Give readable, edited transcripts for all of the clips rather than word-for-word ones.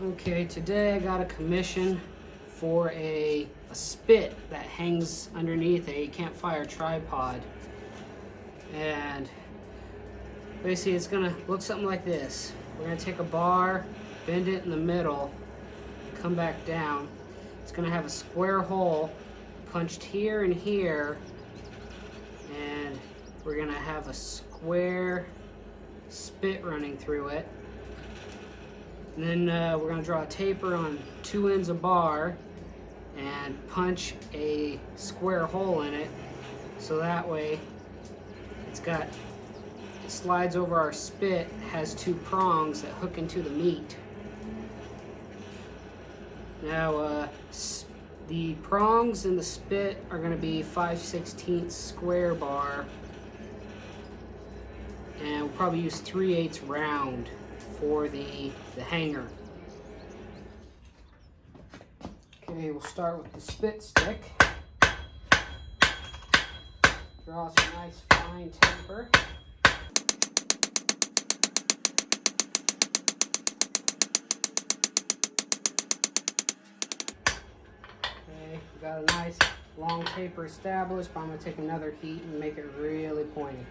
Okay, today I got a commission for a spit that hangs underneath a campfire tripod. And basically it's gonna look something like this. We're gonna take a bar, bend it in the middle, come back down. It's gonna have a square hole punched here and here, and we're gonna have a square spit running through it. And then we're going to draw a taper on 2 ends of bar and punch a square hole in it, so that way it slides over our spit, has 2 prongs that hook into the meat. Now the prongs in the spit are going to be 5/16 square bar, and we'll probably use 3/8 round for the hanger. Okay, we'll start with the spit stick. Draw some nice fine taper. Okay, we got a nice long taper established, but I'm going to take another heat and make it really pointy.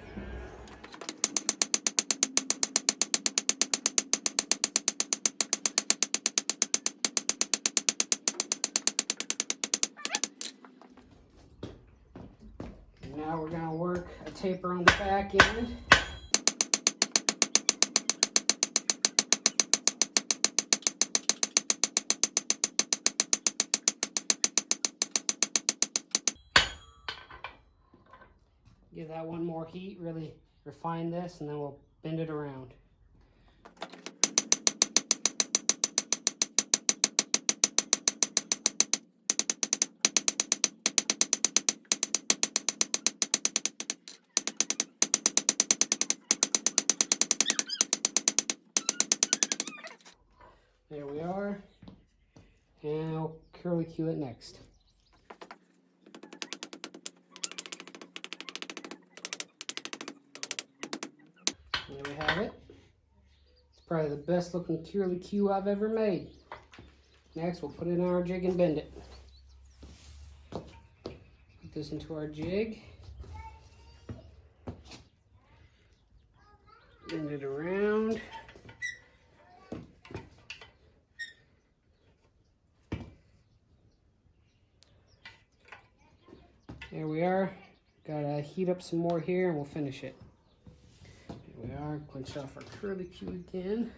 Now we're going to work a taper on the back end. Give that one more heat, really refine this, and then we'll bend it around. There we are, and I'll curly cue it next. There we have it. It's probably the best looking curly cue I've ever made. Next, we'll put it in our jig and bend it. Put this into our jig. Bend it around. There we are. Gotta heat up some more here and we'll finish it. Here we are, clench off our curly cue again.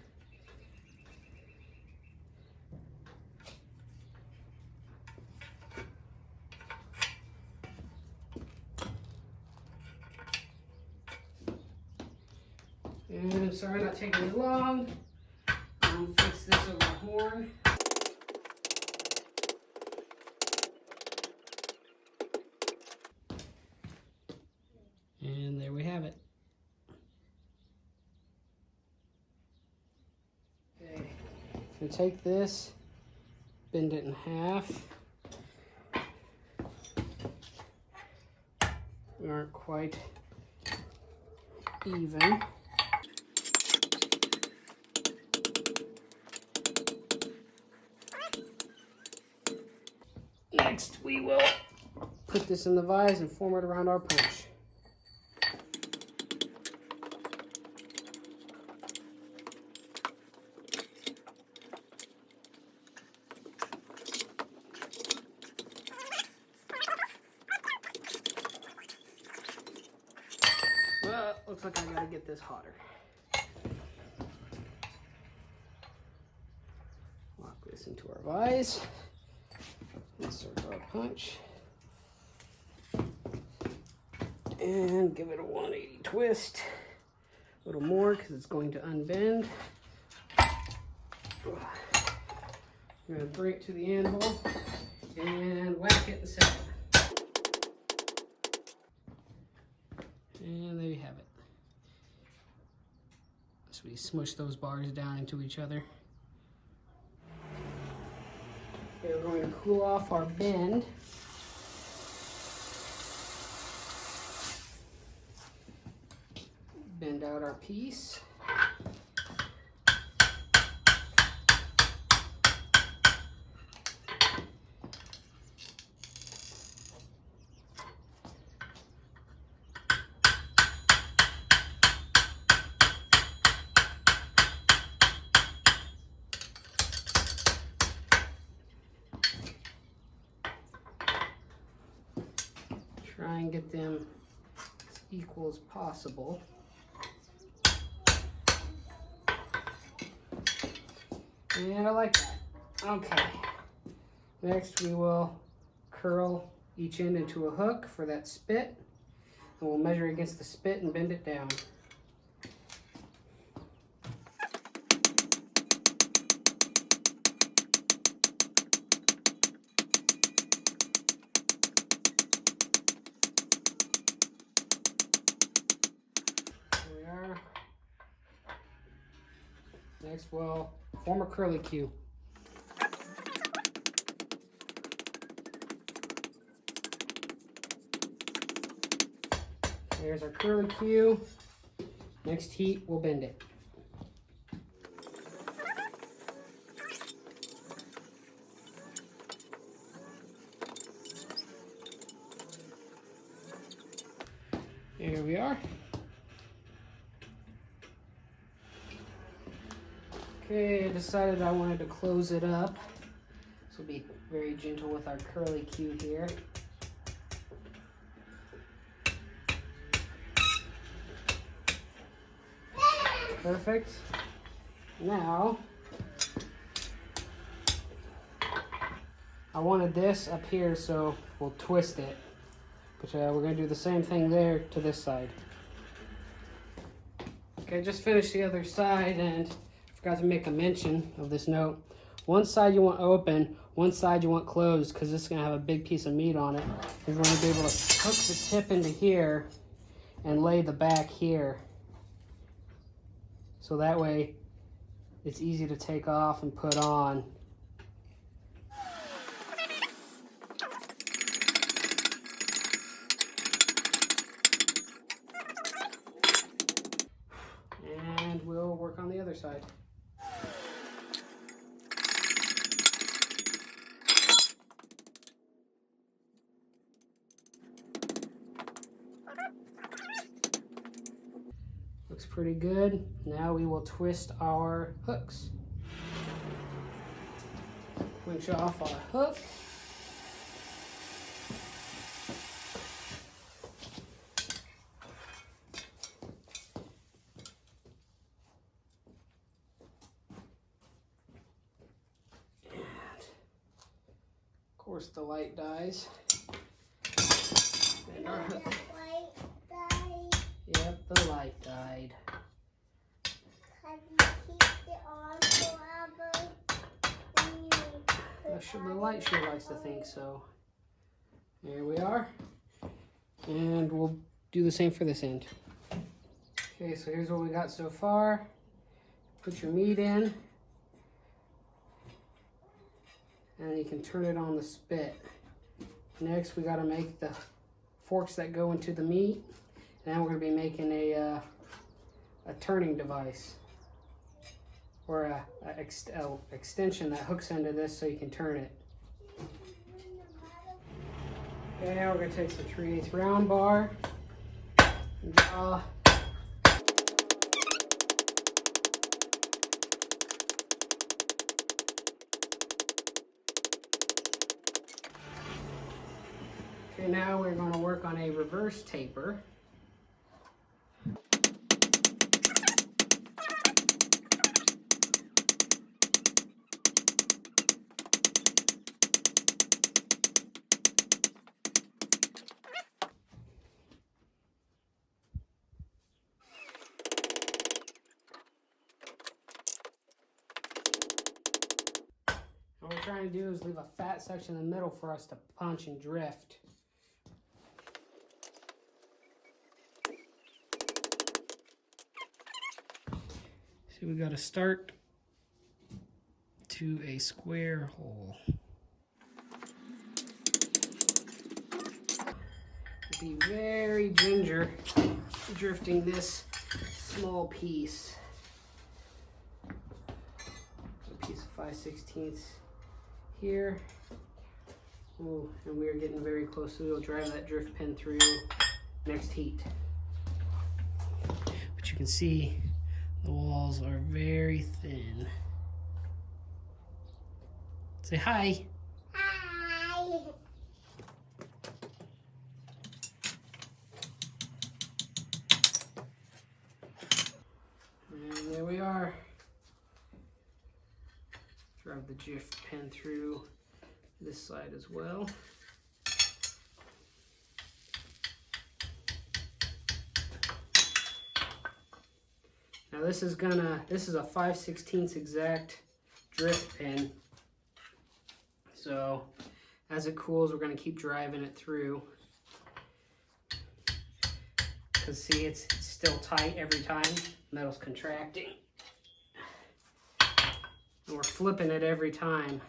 And I'm sorry, not taking too long. I'll fix this over the horn. And there we have it. Okay, so take this, bend it in half. We aren't quite even. Next, we will put this in the vise and form it around our punch. Well, looks like I gotta get this hotter. Lock this into our vise. Insert our punch. And give it a 180 twist. A little more because it's going to unbend. I'm going to bring it to the anvil and whack it and set it. And there you have it. So we smush those bars down into each other. Okay, we're going to cool off our bend. Bend out our piece. and get them as equal as possible. And I like that. Okay. Next we will curl each end into a hook for that spit. And we'll measure against the spit and bend it down. There we are. Next we'll form a curly cue. There's our curly cue. Next heat, we'll bend it. Here we are. Okay, I decided I wanted to close it up. This will be very gentle with our curly cue here. Perfect. Now, I wanted this up here, so we'll twist it. But we're going to do the same thing there to this side. Okay, just finished the other side and forgot to make a mention of this note. One side you want open, one side you want closed, because this is going to have a big piece of meat on it. You're going to be able to hook the tip into here and lay the back here. So that way it's easy to take off and put on. And we'll work on the other side. Looks pretty good. Now we will twist our hooks. Winch off our hook. And of course the light dies. And our hook. Yep, the light died. Can you keep it on forever? The light sure likes to think so. There we are. And we'll do the same for this end. Okay, so here's what we got so far. Put your meat in. And you can turn it on the spit. Next, we got to make the forks that go into the meat. Now we're going to be making a turning device, or a extension that hooks into this so you can turn it. Okay, now we're going to take some 3/8 round bar and draw. Okay, now we're going to work on a reverse taper. What we're trying to do is leave a fat section in the middle for us to punch and drift. See, we got to start to a square hole. Be very ginger drifting this small piece. A piece of 5/16 here. Ooh, and we are getting very close, so we'll drive that drift pin through next heat. But you can see the walls are very thin. Say hi. Hi. And there we are. Drive the drift pin through this side as well. Now this is a 5/16 exact drift pin. So as it cools, we're gonna keep driving it through. Cause see, it's still tight every time. Metal's contracting. And we're flipping it every time.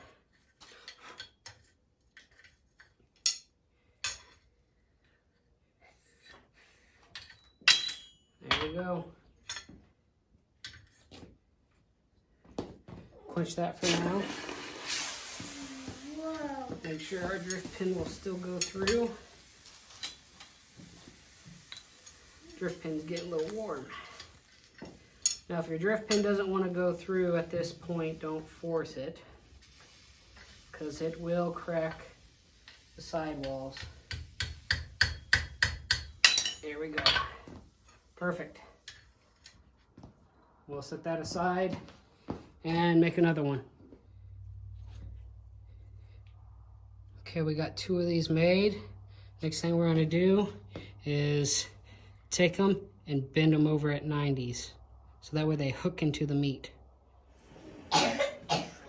There we go. Quench that for now. Whoa. Make sure our drift pin will still go through. Drift pin's getting a little warm. Now if your drift pin doesn't want to go through at this point, don't force it, because it will crack the sidewalls. There we go. Perfect. We'll set that aside and make another one. Okay, we got 2 of these made. Next thing we're gonna do is take them and bend them over at 90s. So that way they hook into the meat.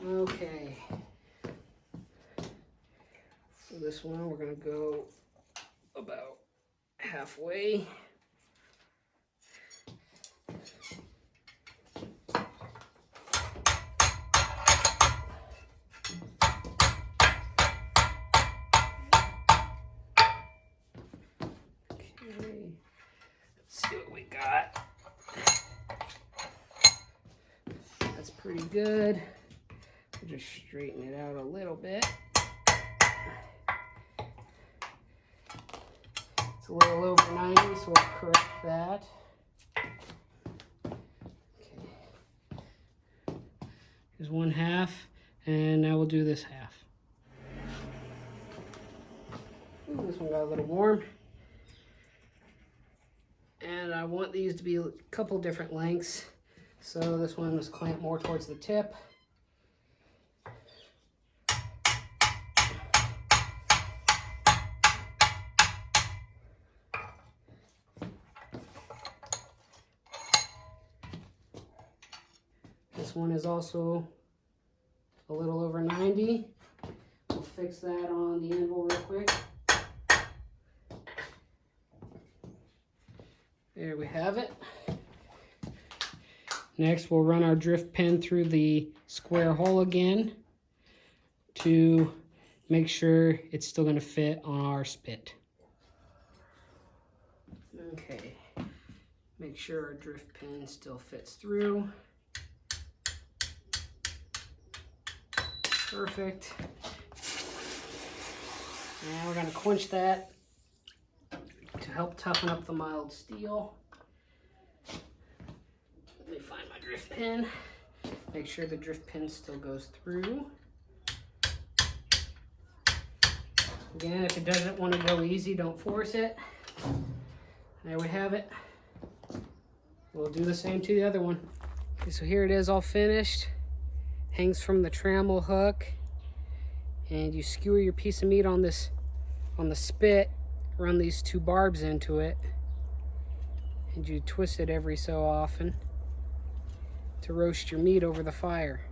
Okay. For this one, we're gonna go about halfway. See what we got. That's pretty good. We'll just straighten it out a little bit. It's a little over 90, so we'll correct that. Okay. Here's 1/2, and now we'll do this half. Ooh, this one got a little warm. And I want these to be a couple different lengths. So this one is clamped more towards the tip. This one is also a little over 90. We'll fix that on the anvil real quick. There we have it. Next, we'll run our drift pin through the square hole again to make sure it's still going to fit on our spit. Okay, make sure our drift pin still fits through. Perfect. And we're going to quench that to help toughen up the mild steel. Let me find my drift pin. Make sure the drift pin still goes through. Again, if it doesn't want to go easy, don't force it. There we have it. We'll do the same to the other one. Okay, so here it is all finished. Hangs from the trammel hook. And you skewer your piece of meat on the spit, run these 2 barbs into it, and you twist it every so often to roast your meat over the fire.